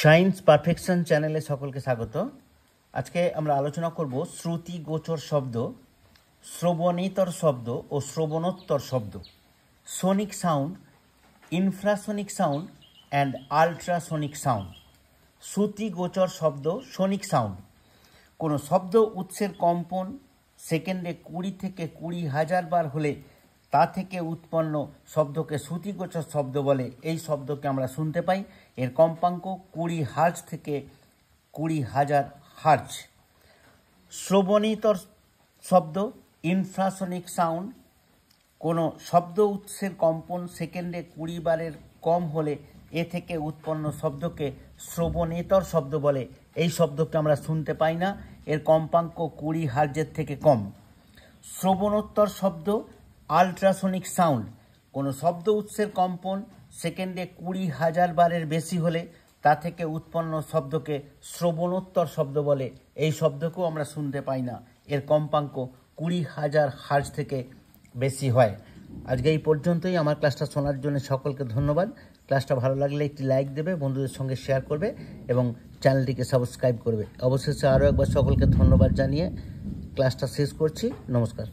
Science perfection চ্যানেলে সকলকে স্বাগত। আজকে আমরা আলোচনা করব শ্রুতিগোচর শব্দ, শ্রবণেতর শব্দ ও শ্রবণোত্তর শব্দ, sonic sound, infrasonic sound and ultrasonic sound. শ্রুতিগোচর শব্দ সোনিক সাউন্ড, কোনো শব্দ উৎসের কম্পন সেকেন্ডে 20 থেকে 20,000 বার হলে তা থেকে উৎপন্ন শব্দকে শ্রুতিগোচর শব্দ বলে। এই শব্দকে আমরা শুনতে পাই, এর কম্পাঙ্ক 20 হার্জ থেকে 20,000 হার্জ। শ্রবণেতর শব্দ ইনফ্রাসোনিক সাউন্ড, কোনো শব্দ উৎসের কম্পন সেকেন্ডে 20 বারের কম হলে এ থেকে উৎপন্ন শব্দকে শ্রবণেতর শব্দ বলে। এই শব্দকে আমরা শুনতে পাই না, এর কম্পাঙ্ক 20 হার্জের থেকে কম। শ্রবণোত্তর শব্দ আলট্রাসোনিক সাউন্ড, কোনো শব্দ উৎসের কম্পন সেকেন্ডে 20,000 বারের বেশি হলে তা থেকে উৎপন্ন শব্দকে শ্রবণোত্তর শব্দ বলে। এই শব্দকেও আমরা শুনতে পাই না, এর কম্পাঙ্ক 20,000 হার্জ থেকে বেশি হয়। আজকে এই পর্যন্তই। আমার ক্লাসটা শোনার জন্য সকলকে ধন্যবাদ। ক্লাসটা ভালো লাগলে একটি লাইক দেবে, বন্ধুদের সঙ্গে শেয়ার করবে এবং চ্যানেলটিকে সাবস্ক্রাইব করবে। অবশেষে আরও একবার সকলকে ধন্যবাদ জানিয়ে ক্লাসটা শেষ করছি। নমস্কার।